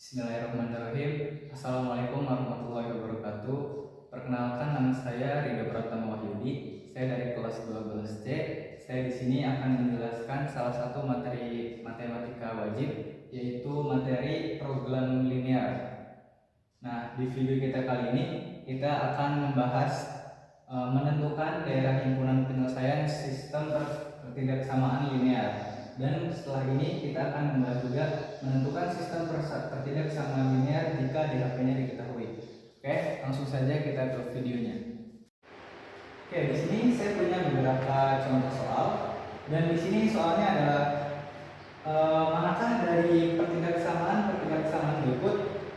Bismillahirrahmanirrahim. Assalamualaikum warahmatullahi wabarakatuh. Perkenalkan, nama saya Ridho Pratama Wahyudi. Saya dari kelas 12C. Saya di sini akan menjelaskan salah satu materi matematika wajib, yaitu materi program linear. Nah, di video kita kali ini kita akan membahas menentukan daerah himpunan penyelesaian sistem pertidaksamaan linear. Dan setelah ini kita akan membahas juga menentukan sistem pertidaksamaan linear jika di HP-nya diketahui. Oke, langsung saja kita ke videonya. Oke, di sini saya punya beberapa contoh soal, dan di sini soalnya adalah manakah dari pertidaksamaan berikut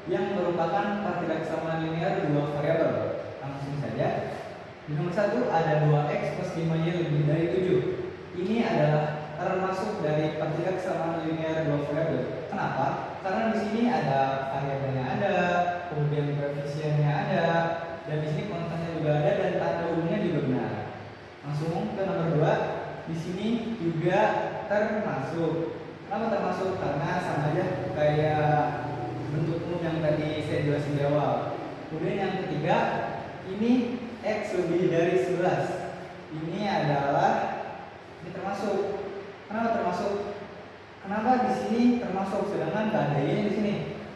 yang merupakan pertidaksamaan linear dua variabel. Langsung saja. Di nomor 1 ada 2x plus 5y lebih dari 7. Ini adalah termasuk dari pertidaksamaan linear dua variabel. Kenapa? Karena di sini ada variabelnya ada, kemudian koefisiennya ada, dan di sini konstannya juga ada, dan tanda umumnya juga benar. Langsung ke nomor 2. Di sini juga termasuk. Kenapa termasuk? Karena sama aja kayak bentuk umum yang tadi saya jelasin di awal. Kemudian yang ketiga, ini x lebih dari 11. Ini termasuk. Kenapa termasuk? Kenapa di sini termasuk sedangkan nggak ada y di sini?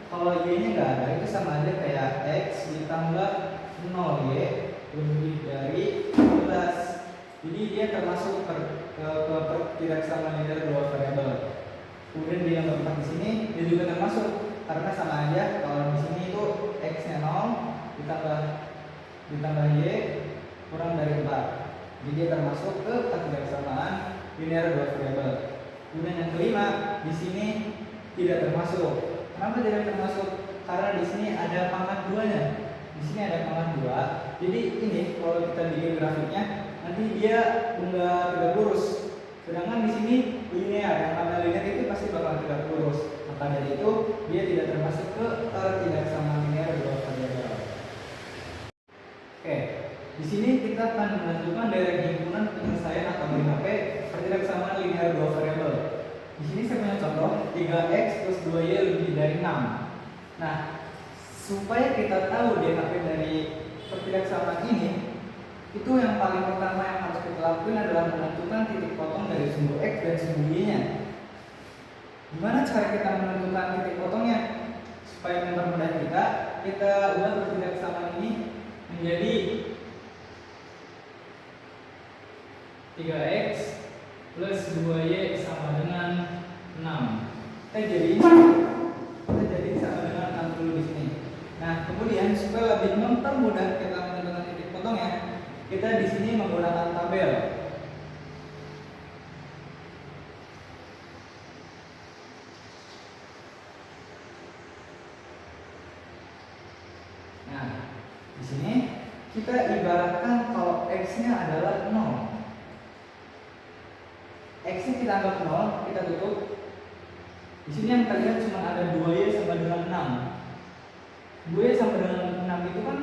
Kalau y-nya nggak ada, itu sama aja kayak x ditambah 0y lebih dari 11. Jadi dia termasuk pertidaksamaan linear dua variabel. Kemudian di nomor 4 di sini dia juga termasuk karena sama aja kalau di sini itu x-nya 0 ditambah y kurang dari 4. Jadi dia termasuk ke pertidaksamaan linear dua variabel. Kemudian yang kelima, di sini tidak termasuk. Kenapa tidak termasuk? Karena di sini ada pangkat 2-nya. Di sini ada pangkat 2. Jadi ini kalau kita bikin grafiknya nanti dia enggak tegak lurus. Sedangkan di sini linear, yang namanya linear itu pasti bakal tegak lurus. Maka dari itu dia tidak termasuk ke pertidaksamaan linear dua variabel. Oke, di sini kita akan menentukan daerah himpunan penyelesaian atau DHP pertidaksamaan linear dua variabel. Di sini saya punya contoh 3x plus 2y lebih dari 6. Nah, supaya kita tahu DHP dari pertidaksamaan ini, itu yang paling pertama yang harus kita lakukan adalah menentukan titik potong dari sumbu x dan sumbu y-nya. Gimana cara kita menentukan titik potongnya? Supaya mempermudah kita ubah pertidaksamaan ini menjadi 3x plus 2y sama dengan 6. Kita jadi sama dengan 60 di sini. Nah, kemudian supaya lebih mempermudah kita menentukan titik potongnya, kita di sini menggunakan tabel. Nah, di sini kita ibaratkan kalau x-nya adalah 0. X-nya kita anggap 0, kita tutup. Di sini yang terlihat cuma ada 2y sama dengan 6. 2y sama dengan 6 itu kan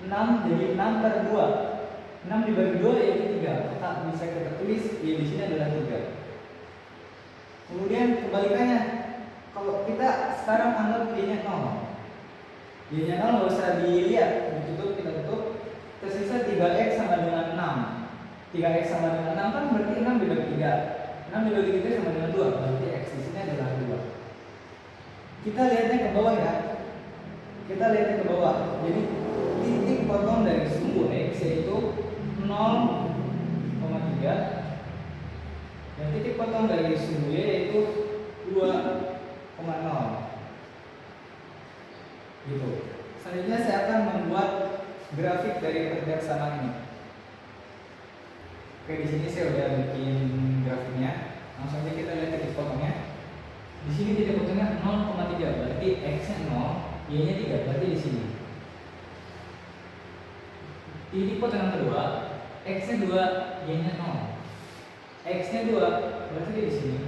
6 jadi 6 per 2. 6 dibagi 2 yaitu 3. Maka bisa kita tulis y di sini adalah 3. Kemudian kebalikannya, kalau kita sekarang anggap y-nya 0. Y-nya 0 nggak usah dilihat, kita tutup. Tersisa 3x sama dengan 6. 3x sama dengan 6 kan berarti 6 dibagi 3. 6 dibagi 3 sama dengan 2. Berarti x di sini adalah 2. Kita lihatnya ke bawah ya. Jadi titik potong dari sumbu x yaitu 0,3 dan titik potong dari sumbu y yaitu 2,0. Gitu. Selanjutnya saya akan membuat grafik dari pertidaksamaan ini. Oke, di sini saya udah bikin grafiknya. Langsung aja kita lihat titik potongnya. Di sini titik potongnya 0,3, berarti x-nya 0, y-nya 3, berarti di sini. Titik potong yang kedua, x-nya 2, y-nya 0. X-nya 2, berarti di sini.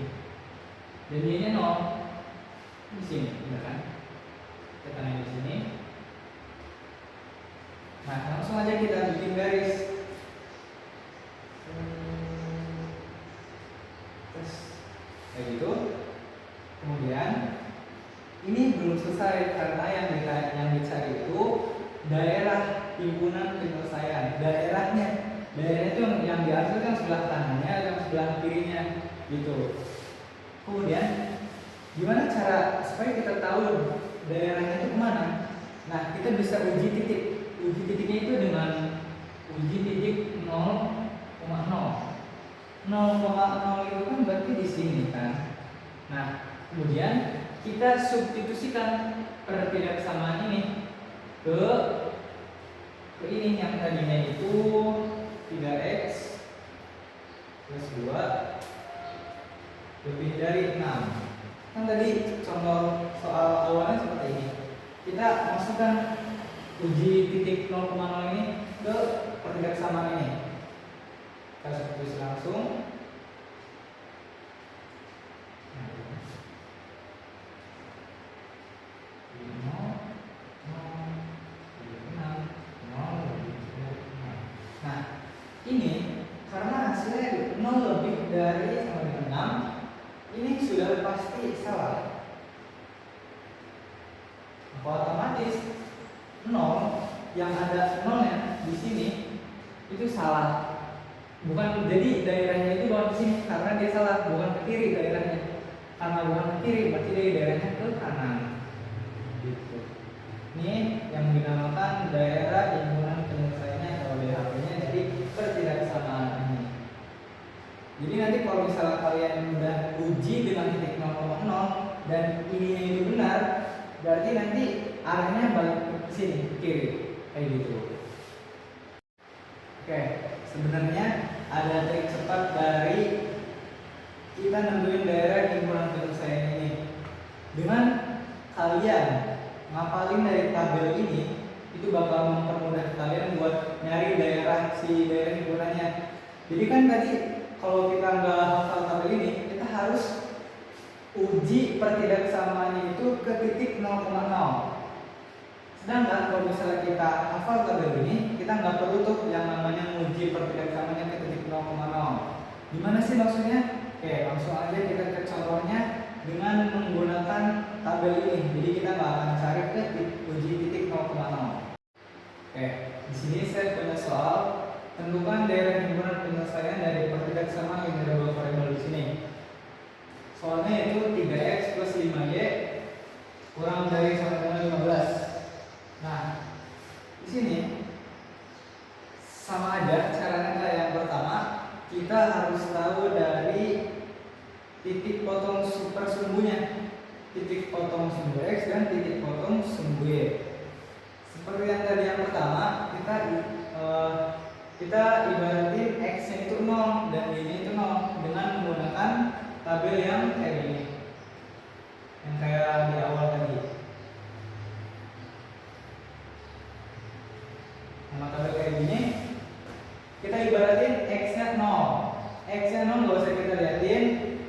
Dan y-nya 0 di sini, benar kan? Kita tandai di sini. Nah, langsung aja kita bikin garis. Terus kayak gitu. Kemudian ini belum selesai karena yang dicari itu daerah himpunan penyelesaian. Daerahnya itu yang diambil yang sebelah kanannya atau sebelah kirinya gitu. Kemudian gimana cara supaya kita tahu daerahnya itu kemana? Nah, kita bisa uji titik. Uji titiknya itu dengan uji titik 0,0. 0,0 itu kan berarti di sini kan. Nah, kemudian kita substitusikan perpindahan ini ke ini yang tadinya itu 3x plus 2 lebih dari 6. Kan tadi contoh soal awalnya seperti ini. Kita masukkan uji titik 0,0 ini ke perpindahan kesamaan ini. Kita substitusi langsung. Nah, ini karena hasilnya 0 lebih dari sama dengan 6, ini sudah pasti salah. Otomatis 0 yang ada 0-nya di sini itu salah. Bukan, jadi daerahnya itu bukan di sini karena dia salah, bukan ke kiri daerahnya. Karena bukan ke kiri berarti dari daerahnya ke kanan. Gitu. Ini yang dinamakan daerah himpunan penyelesaiannya atau DHP-nya, jadi ketidaksamaan ini. Jadi nanti kalau misalnya kalian udah uji dengan titik 0,0 dan ininya itu benar, berarti nanti arahnya balik ke sini, ke kiri, kayak gitu. Oke, sebenarnya ada trik cepat dari kita nentuin daerah himpunan penyelesaian ini. Dengan kalian ngapalin dari tabel ini, itu bakal mempermudah kalian buat nyari daerah himpunannya. Jadi kan tadi kalau kita nggak hafal tabel ini, kita harus uji pertidaksamaannya itu ke titik 0,0. Sedangkan kalau misalnya kita hafal tabel ini, kita nggak perlu tuh yang namanya uji pertidaksamaannya ke titik 0,0. Gimana sih maksudnya? Oke, langsung aja kita ke contohnya dengan menggunakan tabel ini. Jadi kita nggak akan cari ke uji titik 0,0. Oke, di sini saya punya soal. Tentukan daerah himpunan penyelesaian dari pertidaksamaan yang ada dua variabel di sini. Soalnya itu 3x plus 5y kurang dari sama dengan 15. Nah, di sini sama aja caranya kayak yang pertama. Kita harus tahu dari titik potong persumbunya, titik potong sumbu x dan titik potong sumbu y. Seperti yang tadi yang pertama, kita ibaratin x-nya itu 0 dan y-nya itu 0 dengan menggunakan tabel yang kayak gini, yang kayak di awal tadi. Nama tabel kayak gini, kita ibaratin x-nya 0. X-nya 0 gak usah kita liatin,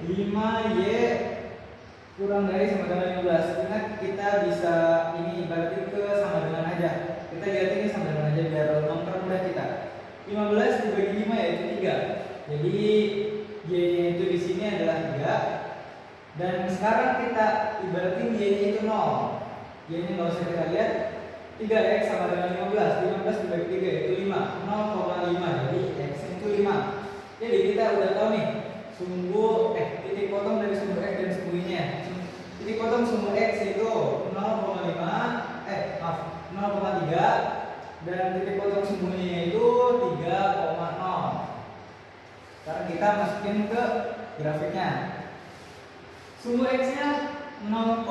5y kurang dari sama dengan 15. Ingat, kita bisa ini ibaratin ke sama dengan aja. Kita liatin ini sama dengan aja biar mempermudah kita. 15 dibagi 5 yaitu 3. Jadi y-nya itu di sini adalah 3. Dan sekarang kita ibaratin y-nya itu 0. Y-nya enggak usah kita lihat. 3x sama dengan 15. 15 dibagi 3 yaitu 5. 0,5. Jadi x-nya itu 5. Jadi kita udah tahu nih titik potong dari sumbu x dan sumbu y-nya. Titik potong sumbu x itu 0,3 dan titik potong sumbunya itu 3,0. Sekarang kita masukin ke grafiknya. Sumbu x-nya 0,3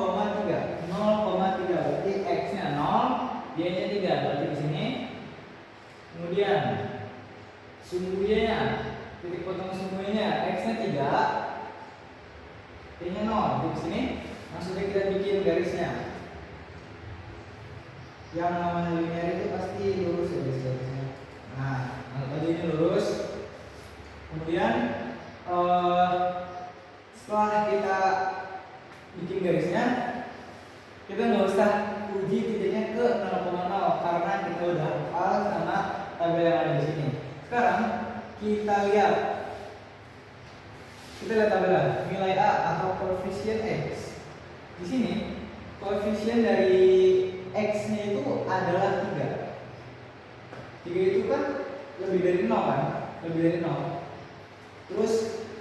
berarti x-nya 0, y-nya 3 berarti di sini. Kemudian sumbu y-nya, titik potong sumbu y-nya x-nya 3, y-nya 0 di sini. Maksudnya kita bikin garisnya. Yang namanya linear itu pasti lurus ya garisnya. Nah, anggap aja ini lurus. Kemudian setelah kita bikin garisnya, kita nggak usah uji titiknya ke 0,0 karena kita udah hafal sama tabel yang ada di sini. Sekarang kita lihat tabelnya nilai A atau koefisien X. Di sini koefisien dari X-nya itu adalah 3. 3 itu kan lebih dari 0 kan? Lebih dari 0. Terus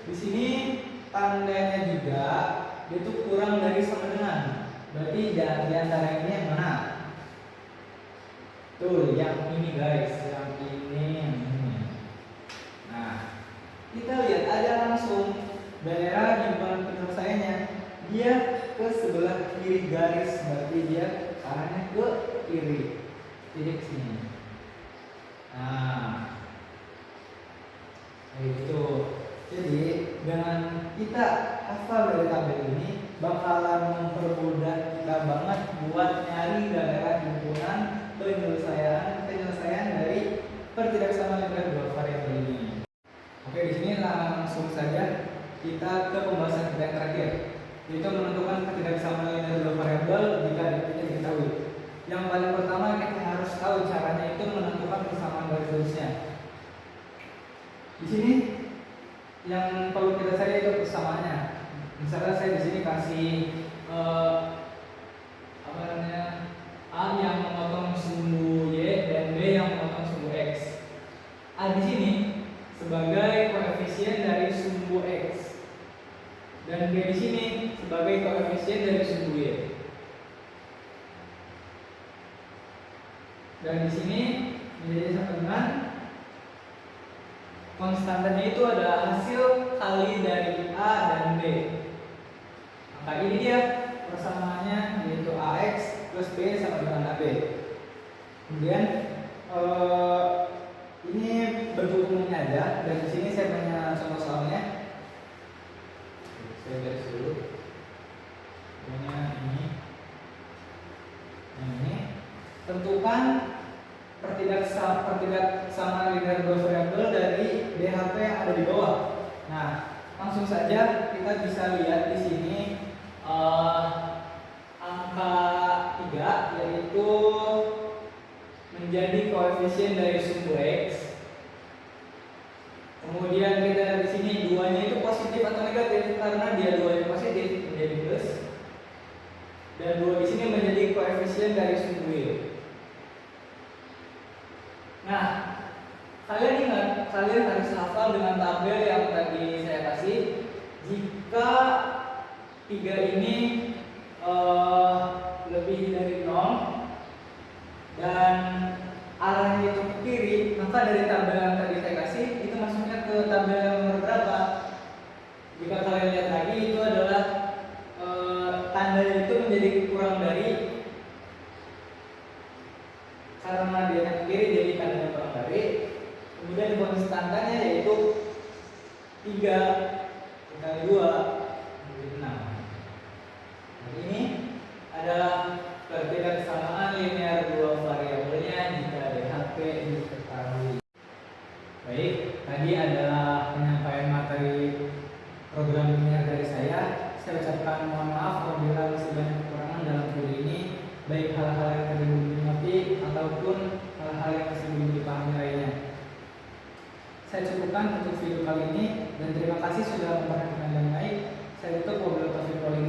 di sini tandanya juga itu kurang dari sama dengan. Berarti di antara ini yang mana? Tuh, yang ini guys, yang ini. Nah, kita lihat ada langsung daerah himpunan penyelesaiannya. Dia ke sebelah kiri garis, berarti dia arahnya ke kiri, titik sini. Nah, itu. Jadi dengan kita hafal dari tabel ini bakalan mempermudah kita banget buat nyari daerah himpunan penyelesaian dari pertidaksamaan dari dua variabel ini. Oke, di sini langsung saja kita ke pembahasan kita yang terakhir, yaitu menentukan ketidaksamaan dari dua variabel jika tidak diketahui. Yang paling pertama kita harus tahu caranya itu menentukan persamaan garis lurusnya. Di sini yang perlu kita cari itu persamaannya. Misalnya saya di sini kasih A yang memotong sumbu Y dan B yang memotong sumbu X. A di sini sebagai koefisien dari sumbu X dan B di sini sebagai koefisien dari sumbu Y. Dan di sini menjadi sama dengan konstantannya itu adalah hasil kali dari A dan B. Maka ini dia persamaannya, yaitu AX plus B sama dengan AB. Kemudian ini bentuk umumnya aja, dan di sini saya punya contoh soalnya. Saya garis dulu. Punya ini. Yang ini. Tentukan pertidaksamaan linear dua variabel dari BHP yang ada di bawah. Nah, langsung saja kita bisa lihat di sini angka 3 yaitu menjadi koefisien dari sumbu X. Kemudian kita lihat di sini duanya itu positif atau negatif, karena dia duanya positif menjadi plus. Dan 2 di sini menjadi koefisien dari sumbu Y. Nah, kalian ingat, kalian harus hafal dengan tabel yang tadi saya kasih. Jika 3 ini lebih dari 0 dan arahnya itu ke kiri, maka dari tabel yang tadi saya kasih itu masuknya ke tabel yang nomor berapa. Jika kalian lihat lagi, itu adalah tandanya itu menjadi kurang dari, karena dia ke kiri jadi tandanya kurang dari. Kemudian konstantannya yaitu 3 kali 2 menjadi 6. Nah, ini adalah ketidaksamaan linear dua variabelnya jika BHP diketahui. Baik, tadi adalah penyampaian materi program linear dari saya. Saya ucapkan mohon maaf apabila masih banyak kekurangan dalam video ini, baik hal-hal yang tadi belum dimengerti ataupun hal-hal yang masih belum dipahami lainnya. Saya cukupkan untuk video kali ini dan terima kasih sudah memperhatikan dengan baik. Saya tutup.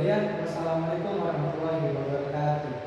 Wassalamualaikum warahmatullahi wabarakatuh.